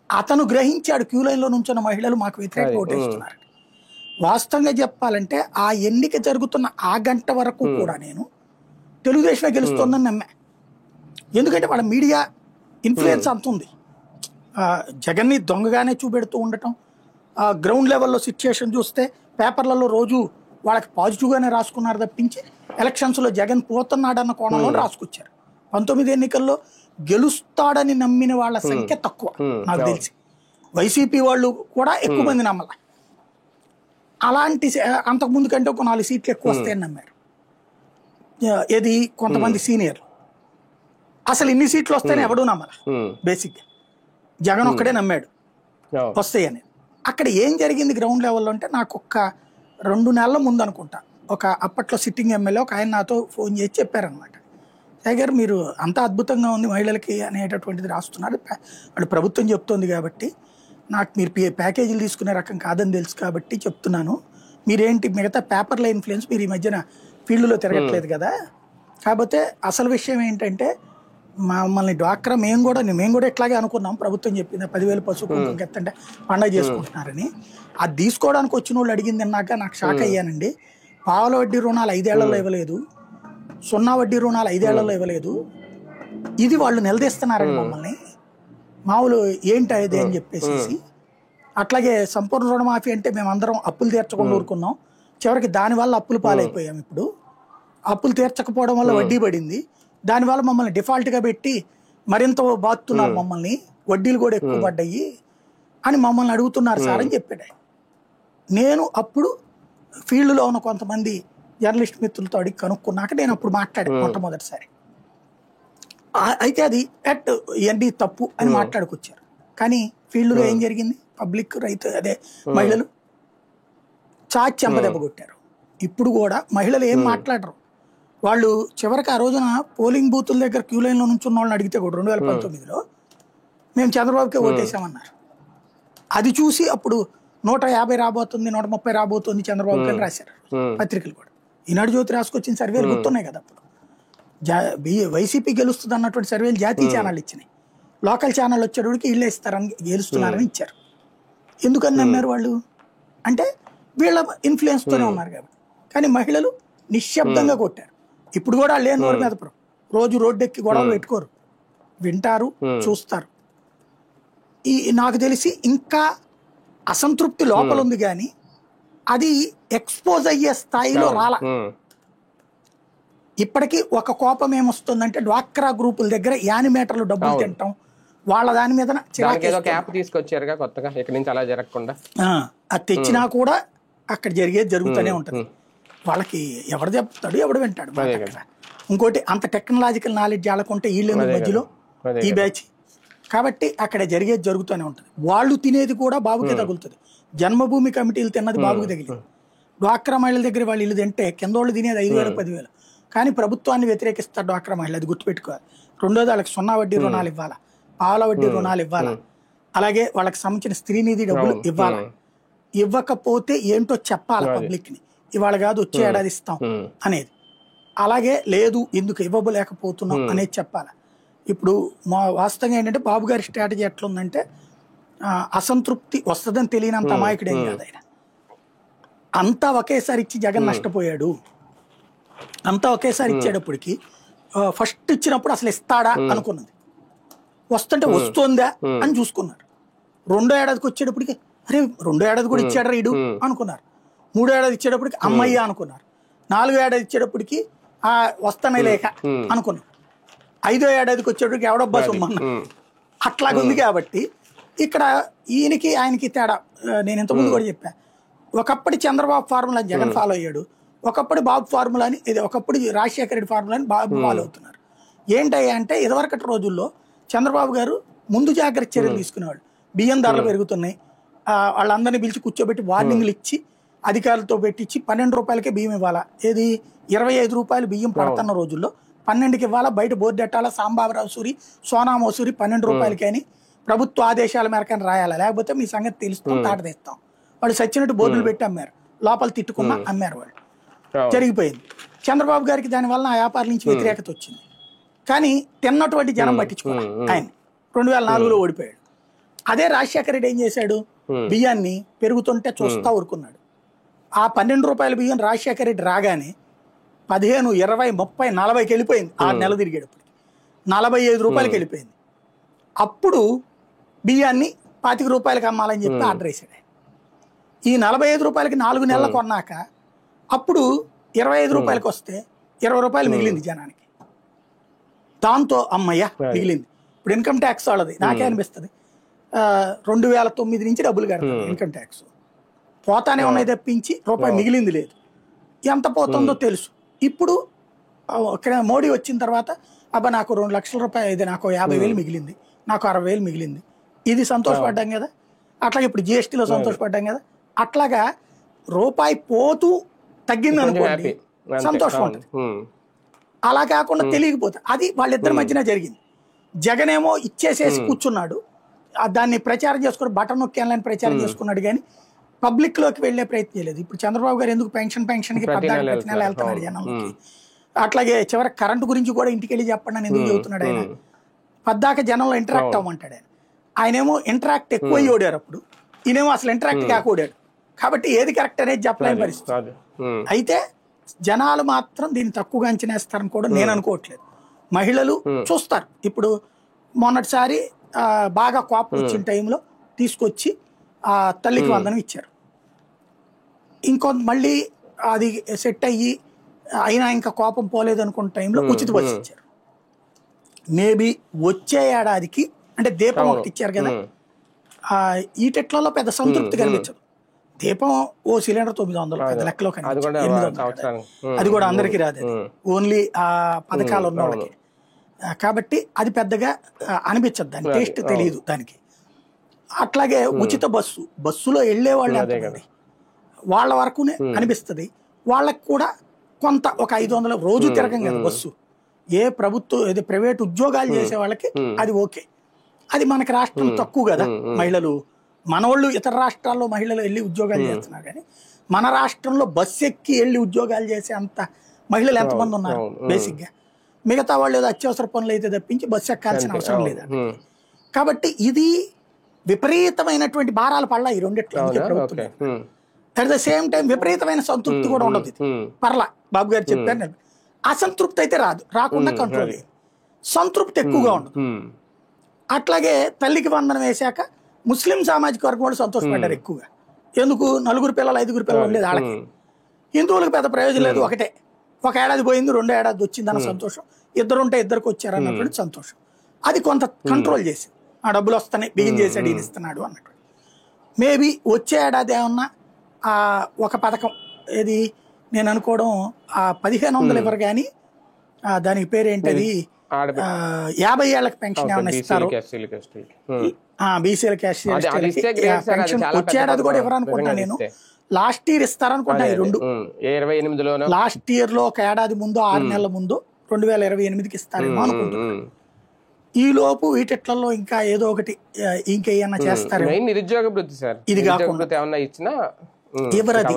అతను గ్రహించాడు క్యూ లైన్లో నుంచున్న మహిళలు మాకు వ్యతిరేక ఓటేస్తున్నారు. వాస్తవంగా చెప్పాలంటే ఆ ఎన్నిక జరుగుతున్న ఆ గంట వరకు కూడా నేను తెలుగుదేశమే గెలుస్తోందని నమ్మా. ఎందుకంటే వాళ్ళ మీడియా ఇన్ఫ్లుయెన్స్ అంత ఉంది. జగన్ని దొంగగానే చూపెడుతూ ఉండటం, గ్రౌండ్ లెవెల్లో సిచ్యుయేషన్ చూస్తే పేపర్లలో రోజు వాళ్ళకి పాజిటివ్గానే రాసుకున్నారు తప్పించి ఎలక్షన్స్లో జగన్ పోతున్నాడన్న కోణంలో రాసుకొచ్చారు. 19 ఎన్నికల్లో గెలుస్తాడని నమ్మిన వాళ్ళ సంఖ్య తక్కువ నాకు తెలిసి. వైసీపీ వాళ్ళు కూడా ఎక్కువ మంది నమ్మల. అలాంటి అంతకుముందు కంటే ఒక 4 సీట్లు ఎక్కువ వస్తాయని నమ్మారు. ఏది కొంతమంది సీనియర్లు అసలు ఇన్ని సీట్లు వస్తాయని ఎవడూ నమ్మల. బేసిక్గా జగన్ ఒక్కడే నమ్మాడు వస్తాయని. అక్కడ ఏం జరిగింది గ్రౌండ్ లెవెల్లో అంటే నాకు ఒక్క 2 నెలల ముందు అనుకుంటా ఒక అప్పట్లో సిట్టింగ్ ఎమ్మెల్యే ఒక ఆయన నాతో ఫోన్ చేసి చెప్పారనమాట, టైగర్ మీరు అంత అద్భుతంగా ఉంది మహిళలకి అనేటటువంటిది రాస్తున్నారు, వాళ్ళు ప్రభుత్వం చెప్తోంది కాబట్టి నాకు మీరు ప్యాకేజీలు తీసుకునే రకం కాదని తెలుసు కాబట్టి చెప్తున్నాను, మీరేంటి మిగతా పేపర్ల ఇన్ఫ్లుయెన్స్ మీరు ఈ మధ్యన ఫీల్డ్లో తిరగట్లేదు కదా, కాకపోతే అసలు విషయం ఏంటంటే మమ్మల్ని డ్వాక్రా మేము కూడా ఇట్లాగే అనుకున్నాం, ప్రభుత్వం చెప్పింది 10,000 పశువు కుంకుమ ఎత్తంటే పండగ చేసుకుంటున్నారని. అది తీసుకోవడానికి వచ్చిన వాళ్ళు అడిగింది అన్నాక నాకు షాక్ అయ్యానండి. పావుల వడ్డీ రుణాలు 5 ఏళ్లలో ఇవ్వలేదు, 0 వడ్డీ రుణాలు 5 ఏళ్లలో ఇవ్వలేదు, ఇది వాళ్ళు నిలదీస్తున్నారని మమ్మల్ని, మామూలు ఏంటి అది అని చెప్పేసి. అట్లాగే సంపూర్ణ రుణమాఫీ అంటే మేమందరం అప్పులు తీర్చకుండా ఊరుకున్నాం, చివరికి దానివల్ల అప్పులు పాలైపోయాం. ఇప్పుడు అప్పులు తీర్చకపోవడం వల్ల వడ్డీ పడింది, దానివల్ల మమ్మల్ని డిఫాల్ట్గా పెట్టి మరింత బాతున్నారు మమ్మల్ని, వడ్డీలు కూడా ఎక్కువ పడ్డాయి అని మమ్మల్ని అడుగుతున్నారు సార్ అని చెప్పాడు. నేను అప్పుడు ఫీల్డ్లో ఉన్న కొంతమంది జర్నలిస్ట్ మిత్రులతో అడిగి కనుక్కున్నాక నేను అప్పుడు మాట్లాడాను మొట్టమొదటిసారి. అయితే అది ఇవన్నీ తప్పు అని మాట్లాడుకొచ్చారు. కానీ ఫీల్డ్లో ఏం జరిగింది, పబ్లిక్ రైతు అదే మహిళలు చాచి చెంపదెబ్బ కొట్టారు. ఇప్పుడు కూడా మహిళలు ఏం మాట్లాడరు. వాళ్ళు చివరికి ఆ రోజున పోలింగ్ బూతుల దగ్గర క్యూ లైన్లో నుంచి ఉన్న వాళ్ళని అడిగితే కూడా 2019లో మేము చంద్రబాబుకే ఓటేసామన్నారు. అది చూసి అప్పుడు 150 రాబోతుంది, 130 రాబోతుంది చంద్రబాబు గారు రాశారు పత్రికలు కూడా. ఈనాడు జ్యోతి రాసుకొచ్చిన సర్వేలు గుర్తున్నాయి కదా అప్పుడు. వైసీపీ గెలుస్తుంది అన్నటువంటి సర్వేలు జాతీయ ఛానల్ ఇచ్చినాయి. లోకల్ ఛానల్ వచ్చేటోడికి వీళ్ళే ఇస్తారని గెలుస్తున్నారని ఇచ్చారు. ఎందుకని నమ్మారు వాళ్ళు అంటే వీళ్ళ ఇన్ఫ్లుయెన్స్ తోనే ఉన్నారు కాబట్టి. కానీ మహిళలు నిశ్శబ్దంగా కొట్టారు. ఇప్పుడు కూడా వాళ్ళు ఏం నోరు మీద రోజు రోడ్డెక్కి గొడవలు పెట్టుకోరు, వింటారు, చూస్తారు. నాకు తెలిసి ఇంకా అసంతృప్తి లోపల ఉంది కానీ అది ఎక్స్పోజ్ అయ్యే స్థాయిలో రాలా. ఇప్పటికీ ఒక కోపం ఏమొస్తుందంటే డ్వాక్రా గ్రూపుల దగ్గర యానిమేటర్లు డబ్బులు తింటాం, వాళ్ళ దాని మీద తీసుకొచ్చారుగా కొత్తగా, ఇక్కడ నుంచి అలా జరగకుండా. అది తెచ్చినా కూడా అక్కడ జరిగేది జరుగుతూనే ఉంటది. వాళ్ళకి ఎవడు చెప్తాడు, ఎవడు వింటాడు. ఇంకోటి అంత టెక్నాలజికల్ నాలెడ్జ్ వాళ్ళకుంటే వీళ్ళు మధ్యలో ఈ బ్యాచ్ కాబట్టి అక్కడ జరిగేది జరుగుతూనే ఉంటుంది. వాళ్ళు తినేది కూడా బాబుకే తగులుతుంది. జన్మభూమి కమిటీలు తిన్నది బాబుకి తగిలింది. డ్వాక్రా మహిళల దగ్గర వాళ్ళు ఇల్లు తింటే కింద వాళ్ళు తినేది 5,000 10,000. కానీ ప్రభుత్వాన్ని వ్యతిరేకిస్తారు డ్వాక్రా మహిళలు, అది గుర్తుపెట్టుకోవాలి. రెండోది వాళ్ళకి 0 వడ్డీ రుణాలు ఇవ్వాలా, పావుల వడ్డీ రుణాలు ఇవ్వాలా, అలాగే వాళ్ళకి సంబంధించిన స్త్రీనిధి డబ్బులు ఇవ్వాలా. ఇవ్వకపోతే ఏంటో చెప్పాలి పబ్లిక్ ని, ఇవాళ కాదు వచ్చే ఏడాది ఇస్తాం అనేది. అలాగే లేదు ఎందుకు ఇవ్వలేకపోతున్నాం అనేది చెప్పాలి. ఇప్పుడు మా వాస్తవంగా ఏంటంటే బాబు గారి స్ట్రాటజీ ఎట్లుందంటే అసంతృప్తి వస్తుందని తెలియనంత అమాయకుడేం కాదు ఆయన. అంతా ఒకేసారి ఇచ్చి జగన్ నష్టపోయాడు. అంతా ఒకేసారి ఇచ్చేటప్పటికి ఫస్ట్ ఇచ్చినప్పుడు అసలు ఇస్తాడా అనుకున్నది, వస్తుంటే వస్తుందా అని చూసుకున్నారు. రెండో ఏడాదికి వచ్చేటప్పటికి అరే 2వ ఏడాది కూడా ఇచ్చాడు రీడు అనుకున్నారు. 3వ ఏడాది ఇచ్చేటప్పటికి అమ్మయ్య అనుకున్నారు. 4వ ఏడాది ఇచ్చేటప్పటికి వస్తానే లేక అనుకున్నారు. 5వ ఏడాదికి వచ్చేటప్పటికి ఎవడబ్బా సొమ్మన్నారు. అట్లాగుంది కాబట్టి ఇక్కడ ఈయనకి ఆయనకి తేడా. నేను ఇంతకుముందు కూడా చెప్పా, ఒకప్పటి చంద్రబాబు ఫార్ములా జగన్ ఫాలో అయ్యాడు, ఒకప్పుడు బాబు ఫార్ములాని ఒకప్పుడు రాజశేఖర రెడ్డి ఫార్ములాని బాబు ఫాలో అవుతున్నారు. ఏంటయ్యా అంటే ఇదివరకటి రోజుల్లో చంద్రబాబు గారు ముందు జాగ్రత్త చర్యలు తీసుకునేవాళ్ళు. బియ్యం ధరలు పెరుగుతున్నాయి, వాళ్ళందరినీ పిలిచి కూర్చోబెట్టి వార్నింగ్లు ఇచ్చి అధికారులతో పెట్టించి 12 రూపాయలకే బియ్యం ఇవ్వాలా. ఏది 25 రూపాయలు బియ్యం పడుతున్న రోజుల్లో 12కి ఇవ్వాలా, బయట బోర్డు ఎట్టాలా, సాంబాబరావు సూరి సోనా మసూరి 12 రూపాయలకి అని ప్రభుత్వ ఆదేశాల మేరకు రాయాలా, లేకపోతే మీ సంగతి తెలుస్తాం తాట తెస్తాం. వాళ్ళు సచ్చినట్టు బోర్డులు పెట్టి అమ్మారు, లోపల తిట్టుకున్నా అమ్మారు. వాళ్ళు జరిగిపోయింది. చంద్రబాబు గారికి దానివల్ల ఆ వ్యాపారం నుంచి వ్యతిరేకత వచ్చింది. కానీ తిన్నటువంటి జనం పట్టించుకున్నారు. ఆయన 2004లో ఓడిపోయాడు. అదే రాజశేఖర రెడ్డి ఏం చేశాడు, బియ్యాన్ని పెరుగుతుంటే చూస్తా ఊరుకున్నాడు. ఆ 12 రూపాయల బియ్యం రాజశేఖర రెడ్డి రాగానే 15, 20, 30, 40కి వెళ్ళిపోయింది. 6 నెలలు తిరిగేటప్పుడు 45 రూపాయలకి వెళ్ళిపోయింది. అప్పుడు బియ్యాన్ని 25 రూపాయలకి అమ్మాలని చెప్పి ఆర్డర్ వేసాడు. ఈ 45 రూపాయలకి 4 నెలలు కొన్నాక అప్పుడు 25 రూపాయలకి వస్తే 20 రూపాయలు మిగిలింది జనానికి. దాంతో అమ్మయ్య మిగిలింది. ఇప్పుడు ఇన్కమ్ ట్యాక్స్ వాళ్ళది నాకే అనిపిస్తుంది 2009 నుంచి డబ్బులు కడతారు ఇన్కమ్ ట్యాక్స్. పోతానే ఉన్నాయి తప్పించి రూపాయి మిగిలింది లేదు. ఎంత పోతుందో తెలుసు. ఇప్పుడు మోడీ వచ్చిన తర్వాత అబ్బా నాకు 2 లక్షల రూపాయలు, ఇది నాకు 50,000 మిగిలింది, నాకు 60,000 మిగిలింది, ఇది సంతోషపడ్డాం కదా. అట్లాగే ఇప్పుడు జిఎస్టీలో సంతోషపడ్డాం కదా. అట్లాగా రూపాయి పోతూ తగ్గింది అనుకోండి సంతోషం ఉంటుంది. అలా కాకుండా తెలియకపోతే అది వాళ్ళిద్దరి మధ్యన జరిగింది. జగన్ ఏమో ఇచ్చేసేసి కూర్చున్నాడు, దాన్ని ప్రచారం చేసుకుని బటన్ నొక్కేయాలని ప్రచారం చేసుకున్నాడు కానీ పబ్లిక్ లోకి వెళ్లే ప్రయత్నం చేయలేదు. ఇప్పుడు చంద్రబాబు గారు ఎందుకు పెన్షన్ కి 14 ప్రతి నెల వెళ్తున్నాడు జనంలోకి. అట్లాగే చివరి కరెంటు గురించి కూడా ఇంటికి వెళ్ళి చెప్పండి అని ఎందుకు చెబుతున్నాడు ఆయన. పద్దాక జనంలో ఇంటరాక్ట్ అవ్వమంటాడు ఆయన. ఆయనేమో ఇంటరాక్ట్ ఎక్కువ ఓడారు, అప్పుడు ఈయనేమో అసలు ఇంటరాక్ట్ కాక ఓడాడు. కాబట్టి ఏది కరెక్ట్ అనేది చెప్పలేని పరిస్థితి. అయితే జనాలు మాత్రం దీన్ని తక్కువగా అంచనేస్తారని కూడా నేను అనుకోవట్లేదు. మహిళలు చూస్తారు. ఇప్పుడు మొన్నటిసారి బాగా కోపం వచ్చిన టైంలో తీసుకొచ్చి తల్లికి వందనం ఇచ్చారు. మళ్ళీ అది సెట్ అయ్యి అయినా ఇంకా కోపం పోలేదు అనుకున్న టైంలో ఉచిత బస్సు ఇచ్చారు. మేబీ వచ్చే ఏడాదికి అంటే దీపం ఒకటి ఇచ్చారు కదా, ఈటెట్లలో పెద్ద సంతృప్తి కనిపించదు. దీపం ఓ సిలిండర్ 900 పెద్ద లెక్కలో కనిపించదు, 800. అది కూడా అందరికీ రాదు, ఓన్లీ ఆ పథకాలు ఉన్న వాళ్ళకి. కాబట్టి అది పెద్దగా అనిపించదు, దాని టేస్ట్ తెలియదు దానికి. అట్లాగే ఉచిత బస్సులో వెళ్లే వాళ్ళు ఎంతమంది వాళ్ళ వరకునే అనిపిస్తుంది. వాళ్ళకి కూడా కొంత ఒక 500 రోజు తిరగం కదా బస్సు. ఏ ప్రైవేట్ ఉద్యోగాలు చేసే వాళ్ళకి అది ఓకే. అది మనకి రాష్ట్రం తక్కువ కదా, మహిళలు మనోళ్ళు ఇతర రాష్ట్రాల్లో మహిళలు వెళ్ళి ఉద్యోగాలు చేస్తున్నారు కానీ మన రాష్ట్రంలో బస్సు ఎక్కి వెళ్ళి ఉద్యోగాలు చేసే అంత మహిళలు ఎంతమంది ఉన్నారు బేసిక్గా. మిగతా వాళ్ళు ఏదో అత్యవసర పనులు అయితే తప్పించి బస్సు ఎక్కాల్సిన అవసరం లేదు. కాబట్టి ఇది విపరీతమైనటువంటి భారాలు పడలా ఈ రెండిట్లో ప్రభుత్వం. అట్ ద సేమ్ టైం విపరీతమైన సంతృప్తి కూడా ఉండదు. ఇది పర్లా బాబు గారు చెప్పారు. అసంతృప్తి అయితే రాకుండా కంట్రోల్ అయ్యింది. సంతృప్తి ఎక్కువగా ఉండదు. అట్లాగే తల్లికి వందనం వేశాక ముస్లిం సామాజిక వర్గం వాళ్ళు సంతోషపడ్డారు ఎక్కువగా. ఎందుకు 4 పిల్లలు 5 పిల్లలు ఉండేది వాళ్ళకి. హిందువులకు పెద్ద ప్రయోజనం లేదు, ఒకటే, ఒక ఏడాది పోయింది 2వ ఏడాది వచ్చిందన్న సంతోషం, ఇద్దరు ఉంటే ఇద్దరికి వచ్చారన్నటువంటి సంతోషం. అది కొంత కంట్రోల్ చేసి ఆ డబ్బులు వస్తాయి బిగిన్ చేసాడు ఈయన ఇస్తున్నాడు అన్నట్టు. మేబీ వచ్చే ఏడాది ఏమన్నా ఒక పథకం ఏది నేను అనుకోవడం 1500 ఇవ్వరు కానీ దానికి పేరేంటది 50 ఏళ్ళకి పెన్షన్ ఏమన్నా ఇస్తారు బీసీల క్యాష్. వచ్చే ఏడాది కూడా ఇవ్వరనుకుంటా నేను. లాస్ట్ ఇయర్ ఇస్తారనుకుంటా ఈ 2. లాస్ట్ ఇయర్ లో ఒక ఏడాది ముందు 6 నెలల ముందు 2028కి ఇస్తారేమో అనుకుంటున్నాను. ఈ లోపు వీటిట్లలో ఇంకా ఏదో ఒకటి ఇంకేమన్నా చేస్తారు. నిరుద్యోగ వృత్తి సార్ ఇది కాకుండా ఇవ్వరు.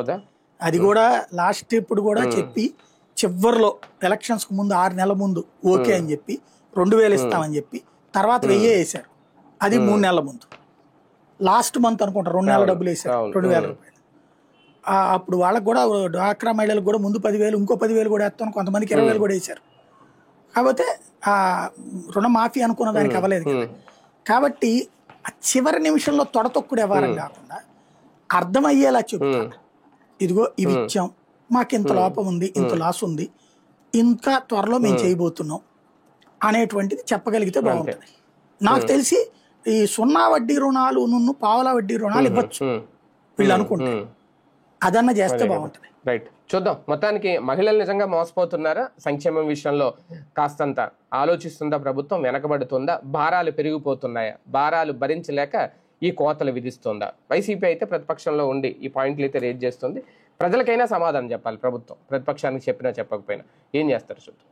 అది కూడా లాస్ట్ ఇప్పుడు కూడా చెప్పి చివరిలో ఎలక్షన్స్ కు ముందు 6 నెలల ముందు ఓకే అని చెప్పి 2000 ఇస్తామని చెప్పి తర్వాత 1000 వేశారు. అది 3 నెలల ముందు లాస్ట్ మంత్ అనుకుంటా 2 నెలల డబ్బులు వేశారు 2000 రూపాయలు. అప్పుడు వాళ్ళకి కూడా డ్వాక్రా మహిళలకు కూడా ముందు 10,000 ఇంకో 10,000 కూడా వేస్తాను, కొంతమందికి 20,000 కూడా వేశారు. కాకపోతే రుణమాఫీ అనుకున్న దానికి అవ్వలేదు కదా. కాబట్టి చివరి నిమిషంలో తొడతొక్కుడు వ్యవహారం కాకుండా అర్థమయ్యేలా చెప్తాను. ఇదిగో ఇవి ఇచ్చాం, మాకు ఇంత లోపం ఉంది, ఇంత లాస్ ఉంది, ఇంకా త్వరలో మేము చేయబోతున్నాం అనేటువంటిది చెప్పగలిగితే బాగుంటుంది. నాకు తెలిసి ఈ 0 వడ్డీ రుణాలు పావలా వడ్డీ రుణాలు ఇవ్వచ్చు వీళ్ళు అనుకుంటారు. అదన్నా చేస్తే బాగుంటుంది. రైట్, చూద్దాం. మొత్తానికి మహిళలు నిజంగా మోసపోతున్నారా? సంక్షేమం విషయంలో కాస్తంత ఆలోచిస్తుందా ప్రభుత్వం? వెనకబడుతుందా? భారాలు పెరిగిపోతున్నాయా? భారాలు భరించలేక ఈ కోతలు విధిస్తుందా? వైసీపీ అయితే ప్రతిపక్షంలో ఉండి ఈ పాయింట్లు అయితే రేజ్ చేస్తుంది. ప్రజలకైనా సమాధానం చెప్పాలి ప్రభుత్వం. ప్రతిపక్షానికి చెప్పినా చెప్పకపోయినా ఏం చేస్తారు చూద్దాం.